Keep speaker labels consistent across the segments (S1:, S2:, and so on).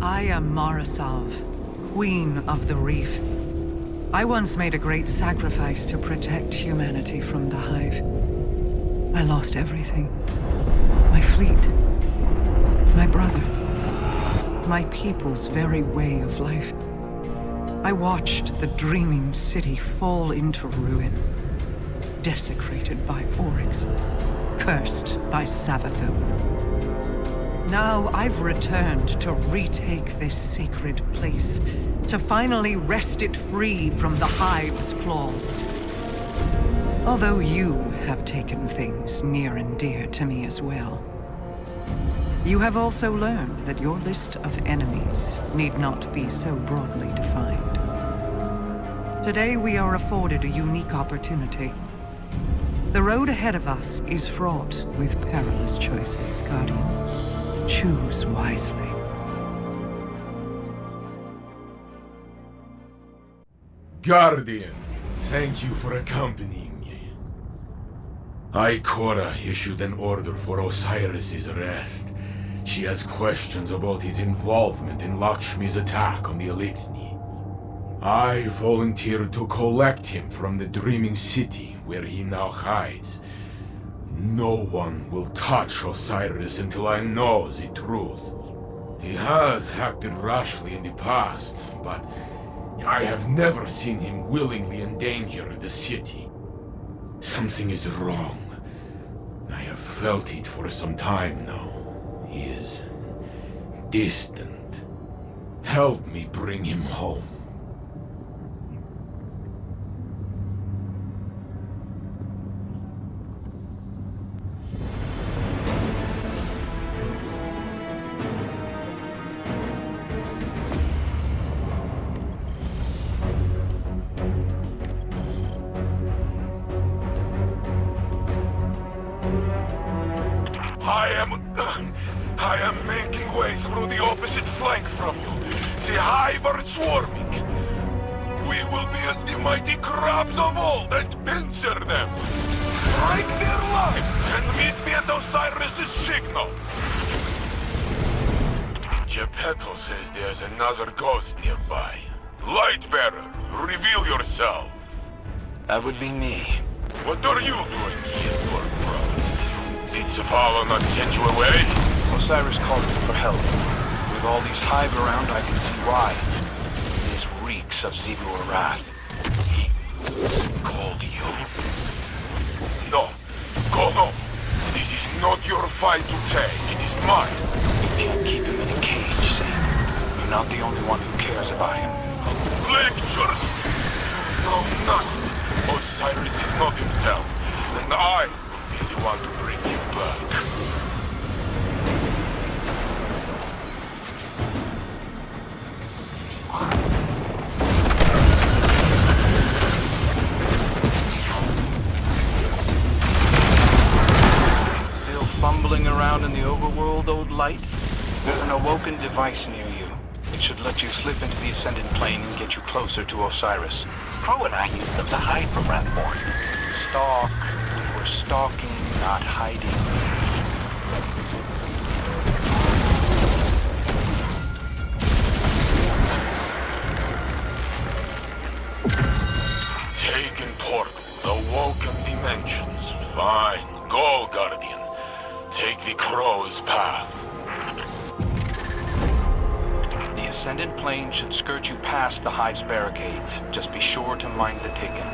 S1: I am Mara Sov, Queen of the Reef. I once made a great sacrifice to protect humanity from the Hive. I lost everything. My fleet. My brother. My people's very way of life. I watched the dreaming city fall into ruin. Desecrated by Oryx. Cursed by Savathun. Now I've returned to retake this sacred place, to finally wrest it free from the Hive's claws. Although you have taken things near and dear to me as well. You have also learned that your list of enemies need not be so broadly defined. Today we are afforded a unique opportunity. The road ahead of us is fraught with perilous choices, Guardian. Choose wisely.
S2: Guardian, thank you for accompanying me. Ikora issued an order for Osiris's arrest. She has questions about his involvement in Lakshmi's attack on the Elixni. I volunteered to collect him from the Dreaming City, where he now hides. No one will touch Osiris until I know the truth. He has acted rashly in the past, but I have never seen him willingly endanger the city. Something is wrong. I have felt it for some time now. He is distant. Help me bring him home. I am making way through the opposite flank from you. The Hive are swarming. We will be as the mighty crabs of old and pincer them. Break their lines and meet me at Osiris' signal. Geppetto says there's another ghost nearby. Lightbearer, reveal yourself.
S3: That would be me.
S2: What are you doing here, poor bro? Did Savathun not send you away?
S3: Osiris called me for help. With all these Hive around, I can see why. This reeks of Zebul wrath.
S2: He called you? No. Go home. This is not your fight to take. It is mine.
S3: If you keep him in a cage, Saint, you're not the only one who cares about him.
S2: Lecture! No, nothing. Osiris is not himself, and I will be the one to bring him back.
S3: Still fumbling around in the overworld, old light? There's an awoken device near you. It should let you slip into the Ascendant Plane and get you closer to Osiris.
S4: Crow and I used them to hide from Ratborn.
S3: Stalk. We're stalking, not hiding.
S2: Taken portals, awoken dimensions. Fine. Go, Guardian. Take the crow's path.
S3: The Ascendant Plane should skirt you past the Hive's barricades. Just be sure to mind the Taken.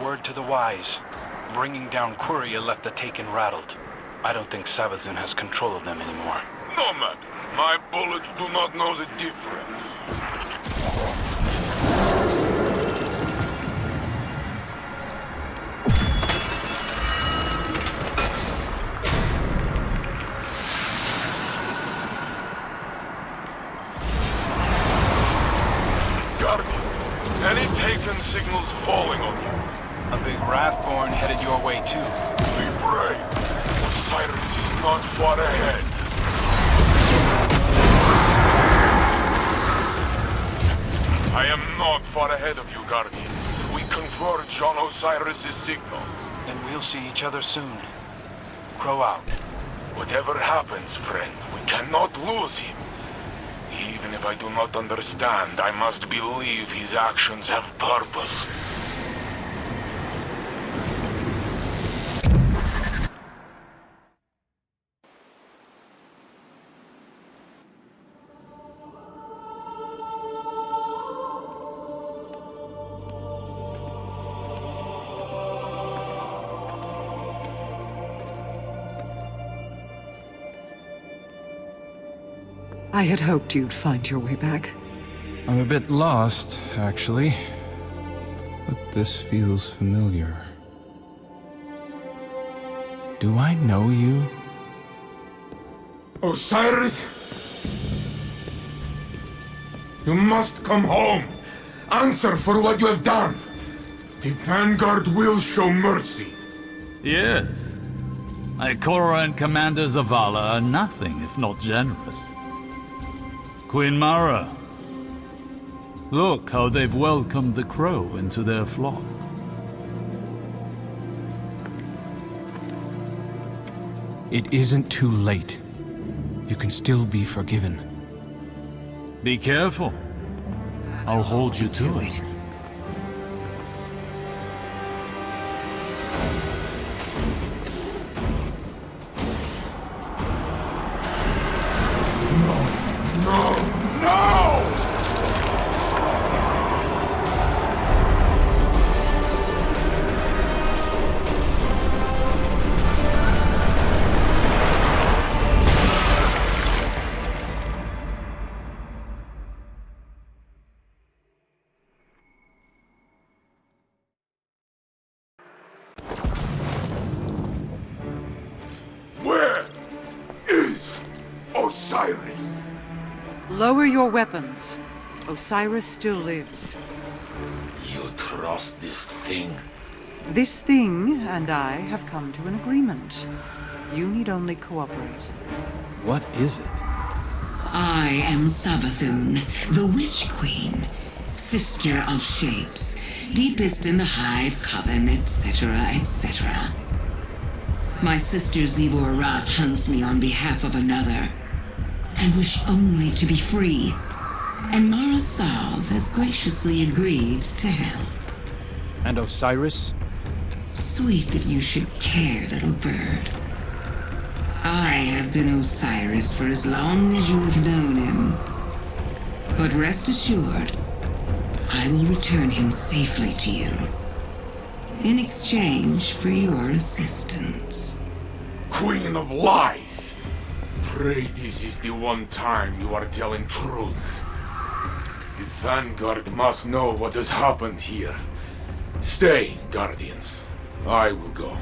S3: Word to the wise. Bringing down Quria left the Taken rattled. I don't think Savathun has control of them anymore.
S2: No matter. My bullets do not know the difference. Any Taken signals falling on you?
S3: A big Wrathborn headed your way too.
S2: Be brave. Osiris is not far ahead. I am not far ahead of you, Guardian. We converge on Osiris' signal.
S3: Then we'll see each other soon. Crow out.
S2: Whatever happens, friend, we cannot lose him. Even if I do not understand, I must believe his actions have purpose.
S1: I had hoped you'd find your way back.
S5: I'm a bit lost, actually. But this feels familiar. Do I know you?
S2: Osiris? You must come home. Answer for what you have done. The Vanguard will show mercy.
S6: Yes. Ikora and Commander Zavala are nothing if not generous. Queen Mara. Look how they've welcomed the crow into their flock.
S5: It isn't too late. You can still be forgiven.
S6: Be careful. I'll hold you to it.
S2: Osiris!
S1: Lower your weapons. Osiris still lives.
S2: You trust this thing?
S1: This thing and I have come to an agreement. You need only cooperate.
S5: What is it?
S7: I am Savathun, the Witch Queen, sister of shapes, deepest in the Hive Coven, etc., etc. My sister Zivor Wrath hunts me on behalf of another. I wish only to be free, and Mara Sov has graciously agreed to help.
S5: And Osiris?
S7: Sweet that you should care, little bird. I have been Osiris for as long as you have known him. But rest assured, I will return him safely to you, in exchange for your assistance.
S2: Queen of Lies! Pray this is the one time you are telling truth. The Vanguard must know what has happened here. Stay, Guardians. I will go.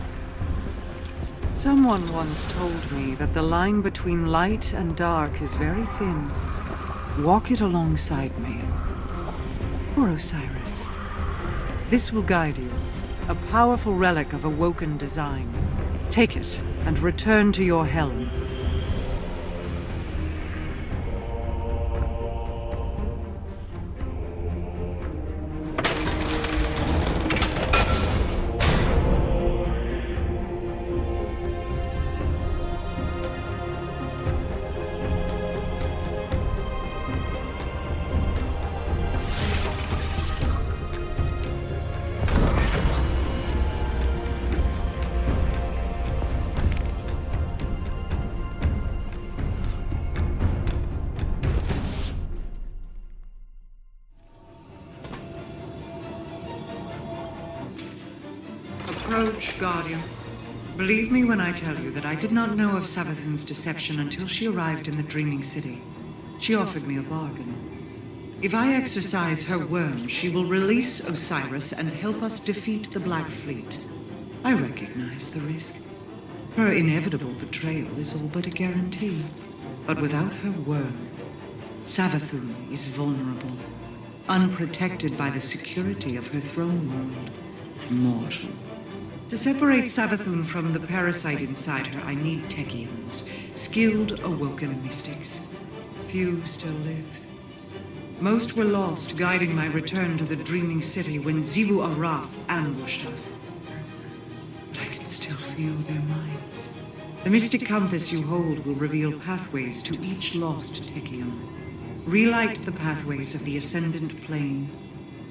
S1: Someone once told me that the line between light and dark is very thin. Walk it alongside me. For Osiris. This will guide you. A powerful relic of awoken design. Take it and return to your helm. Approach, Guardian. Believe me when I tell you that I did not know of Savathun's deception until she arrived in the Dreaming City. She offered me a bargain. If I exercise her worm, she will release Osiris and help us defeat the Black Fleet. I recognize the risk. Her inevitable betrayal is all but a guarantee. But without her worm, Savathun is vulnerable, unprotected by the security of her throne world. Mortal. To separate Savathun from the parasite inside her, I need Techians, skilled awoken mystics. Few still live. Most were lost, guiding my return to the Dreaming City when Zivu Arath ambushed us. But I can still feel their minds. The mystic compass you hold will reveal pathways to each lost Techium. Relight the pathways of the Ascendant Plane,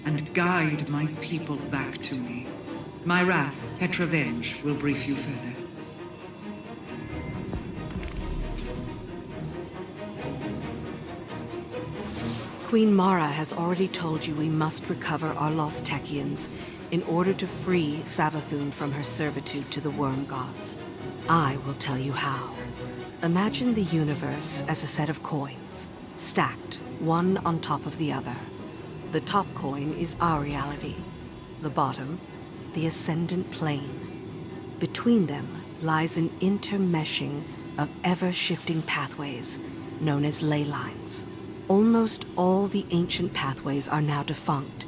S1: and guide my people back to me. My wrath, Petravenge, will brief you further.
S8: Queen Mara has already told you we must recover our lost Techians in order to free Savathun from her servitude to the worm gods. I will tell you how. Imagine the universe as a set of coins, stacked one on top of the other. The top coin is our reality. The bottom, the Ascendant Plane. Between them lies an intermeshing of ever-shifting pathways, known as ley lines. Almost all the ancient pathways are now defunct,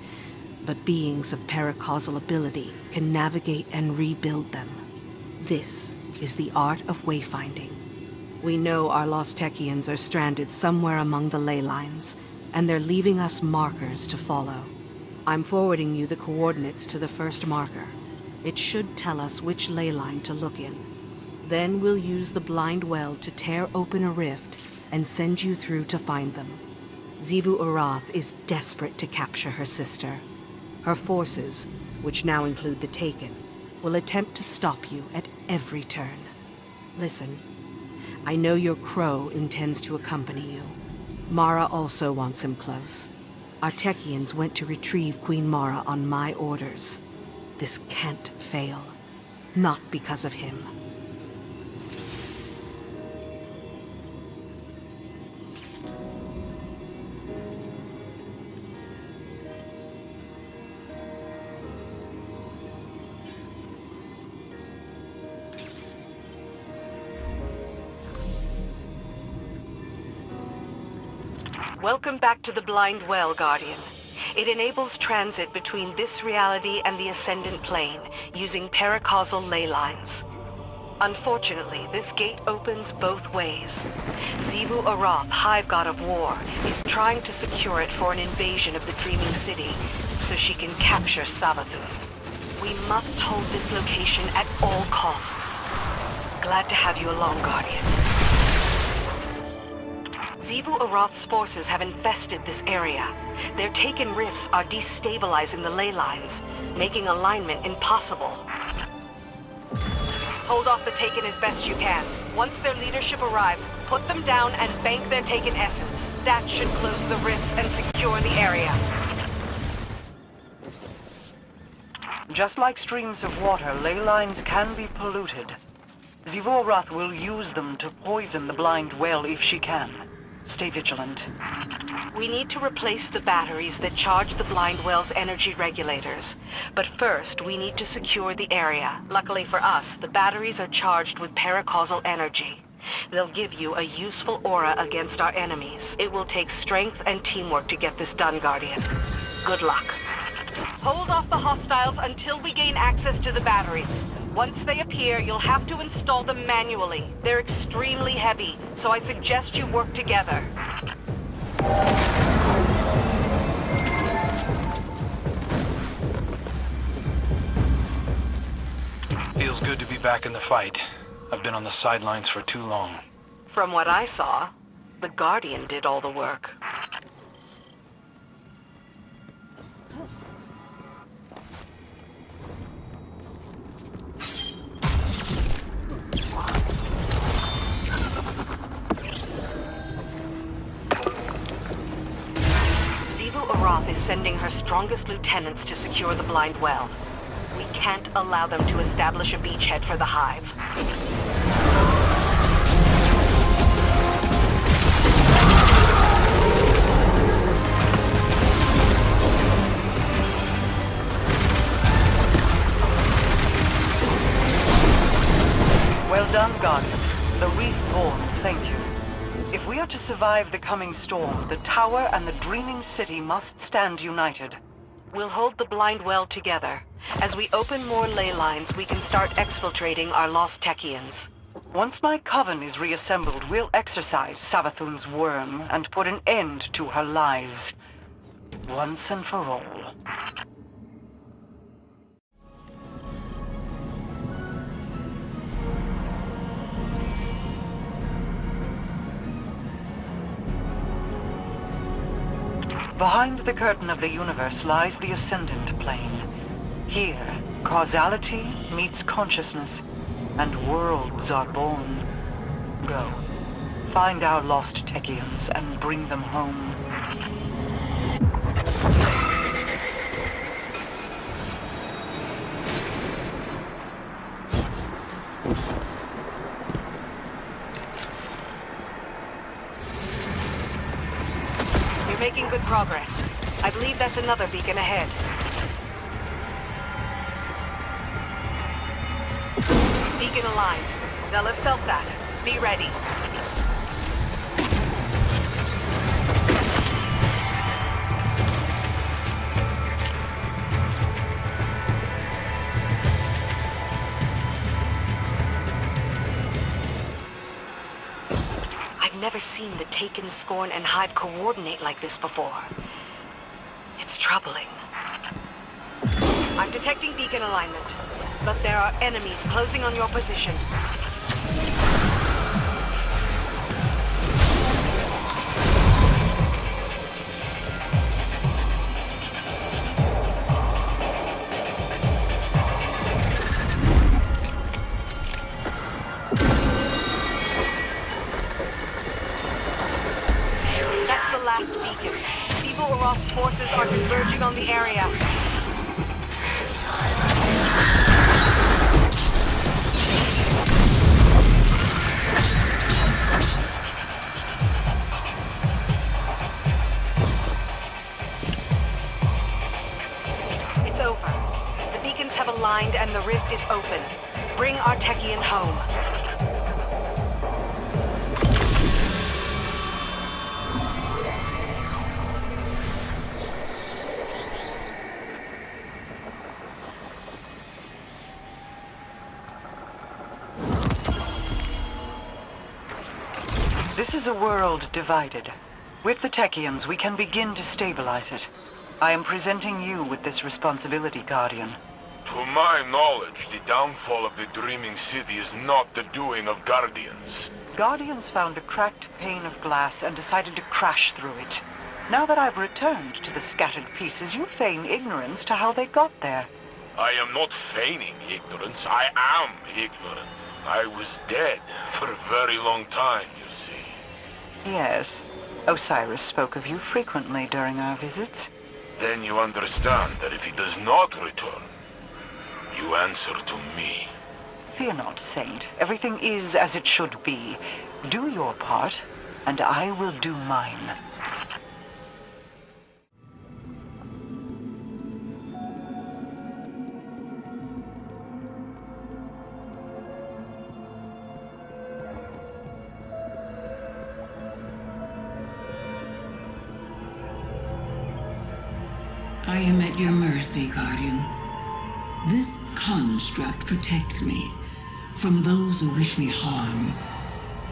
S8: but beings of paracausal ability can navigate and rebuild them. This is the art of wayfinding. We know our lost Techians are stranded somewhere among the ley lines, and they're leaving us markers to follow. I'm forwarding you the coordinates to the first marker. It should tell us which ley line to look in. Then we'll use the blind well to tear open a rift and send you through to find them. Xivu Arath is desperate to capture her sister. Her forces, which now include the Taken, will attempt to stop you at every turn. Listen, I know your crow intends to accompany you. Mara also wants him close. Our Techians went to retrieve Queen Mara on my orders. This can't fail. Not because of him. Welcome back to the Blind Well, Guardian. It enables transit between this reality and the Ascendant Plane, using paracausal ley lines. Unfortunately, this gate opens both ways. Xivu Arath, Hive God of War, is trying to secure it for an invasion of the Dreaming City, so she can capture Savathun. We must hold this location at all costs. Glad to have you along, Guardian. Xivu Arath's forces have infested this area. Their Taken rifts are destabilizing the ley lines, making alignment impossible. Hold off the Taken as best you can. Once their leadership arrives, put them down and bank their Taken essence. That should close the rifts and secure the area.
S9: Just like streams of water, ley lines can be polluted. Xivu Arath will use them to poison the Blind Well if she can. Stay vigilant.
S8: We need to replace the batteries that charge the Blind Well's energy regulators. But first, we need to secure the area. Luckily for us, the batteries are charged with paracausal energy. They'll give you a useful aura against our enemies. It will take strength and teamwork to get this done, Guardian. Good luck. Hold off the hostiles until we gain access to the batteries. Once they appear, you'll have to install them manually. They're extremely heavy, so I suggest you work together.
S3: Feels good to be back in the fight. I've been on the sidelines for too long.
S8: From what I saw, the Guardian did all the work. Xivu Arath is sending her strongest lieutenants to secure the Blind Well. We can't allow them to establish a beachhead for the Hive.
S9: Well done, Guardian. The Reef-born, thank you. If we are to survive the coming storm, the Tower and the Dreaming City must stand united.
S8: We'll hold the Blind Well together. As we open more ley lines, we can start exfiltrating our lost Techians.
S9: Once my coven is reassembled, we'll exorcise Savathun's worm and put an end to her lies. Once and for all. Behind the curtain of the universe lies the Ascendant Plane. Here, causality meets consciousness, and worlds are born. Go. Find our lost Techians and bring them home.
S8: You're making good progress. I believe that's another beacon ahead. Beacon aligned. They'll have felt that. Be ready. I've never seen the Taken, Scorn, and Hive coordinate like this before. It's troubling. I'm detecting beacon alignment, but there are enemies closing on your position. That's the last beacon. Savathun's forces are converging on the area. It's over. The beacons have aligned and the rift is open. Bring our Techian home.
S9: This is a world divided. With the Techians, we can begin to stabilize it. I am presenting you with this responsibility, Guardian.
S2: To my knowledge, the downfall of the Dreaming City is not the doing of Guardians.
S9: Guardians found a cracked pane of glass and decided to crash through it. Now that I've returned to the scattered pieces, you feign ignorance to how they got there.
S2: I am not feigning ignorance. I am ignorant. I was dead for a very long time, you see.
S9: Yes. Osiris spoke of you frequently during our visits.
S2: Then you understand that if he does not return, you answer to me.
S9: Fear not, Saint. Everything is as it should be. Do your part, and I will do mine.
S7: I am at your mercy, Guardian. This construct protects me from those who wish me harm,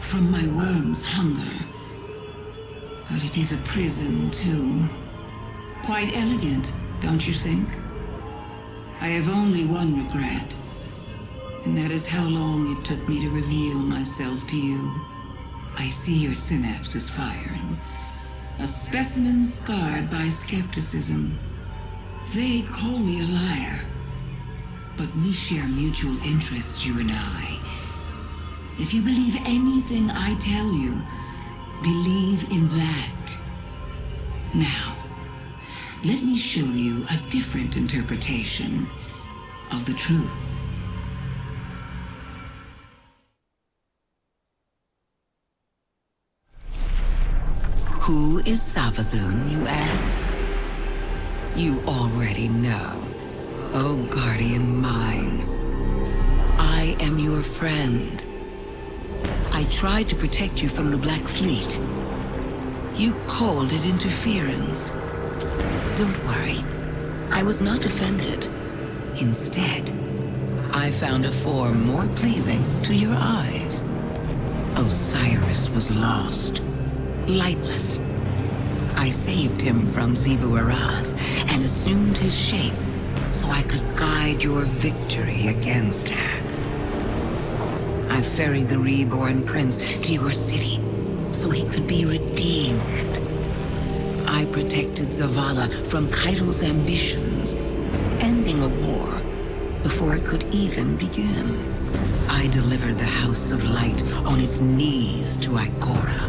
S7: from my worm's hunger. But it is a prison, too. Quite elegant, don't you think? I have only one regret, and that is how long it took me to reveal myself to you. I see your synapses firing. A specimen scarred by skepticism. They call me a liar, but we share mutual interests, you and I. If you believe anything I tell you, believe in that. Now, let me show you a different interpretation of the truth. Who is Savathun, you ask? You already know. Oh, Guardian mine. I am your friend. I tried to protect you from the Black Fleet. You called it interference. Don't worry. I was not offended. Instead, I found a form more pleasing to your eyes. Osiris was lost. Lightless. I saved him from Xivu-Arath and assumed his shape so I could guide your victory against her. I ferried the reborn prince to your city so he could be redeemed. I protected Zavala from Kaido's ambitions, ending a war before it could even begin. I delivered the House of Light on its knees to Ikora.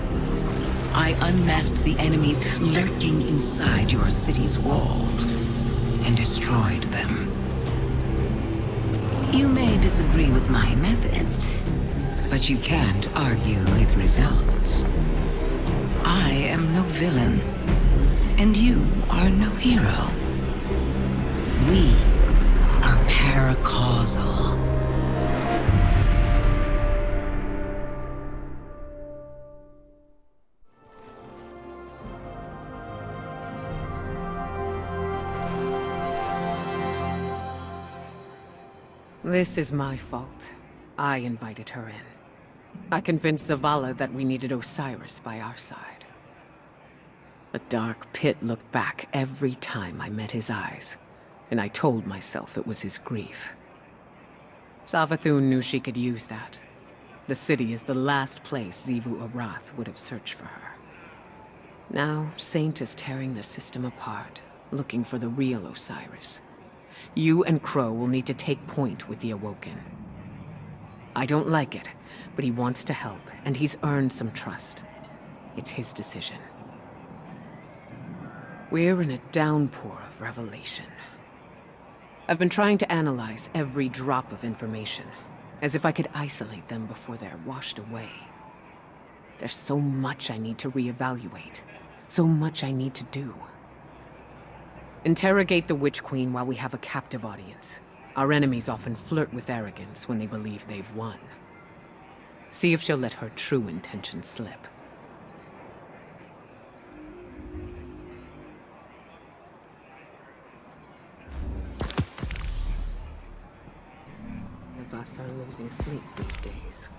S7: I unmasked the enemies lurking inside your city's walls and destroyed them. You may disagree with my methods, but you can't argue with results. I am no villain, and you are no hero. We are paracausal.
S8: This is my fault. I invited her in. I convinced Zavala that we needed Osiris by our side. A dark pit looked back every time I met his eyes, and I told myself it was his grief. Savathun knew she could use that. The city is the last place Xivu Arath would have searched for her. Now, Saint is tearing the system apart, looking for the real Osiris. You and Crow will need to take point with the Awoken. I don't like it, but he wants to help, and he's earned some trust. It's his decision. We're in a downpour of revelation. I've been trying to analyze every drop of information, as if I could isolate them before they're washed away. There's so much I need to reevaluate, so much I need to do. Interrogate the Witch Queen while we have a captive audience. Our enemies often flirt with arrogance when they believe they've won. See if she'll let her true intentions slip. Of us are losing sleep these days.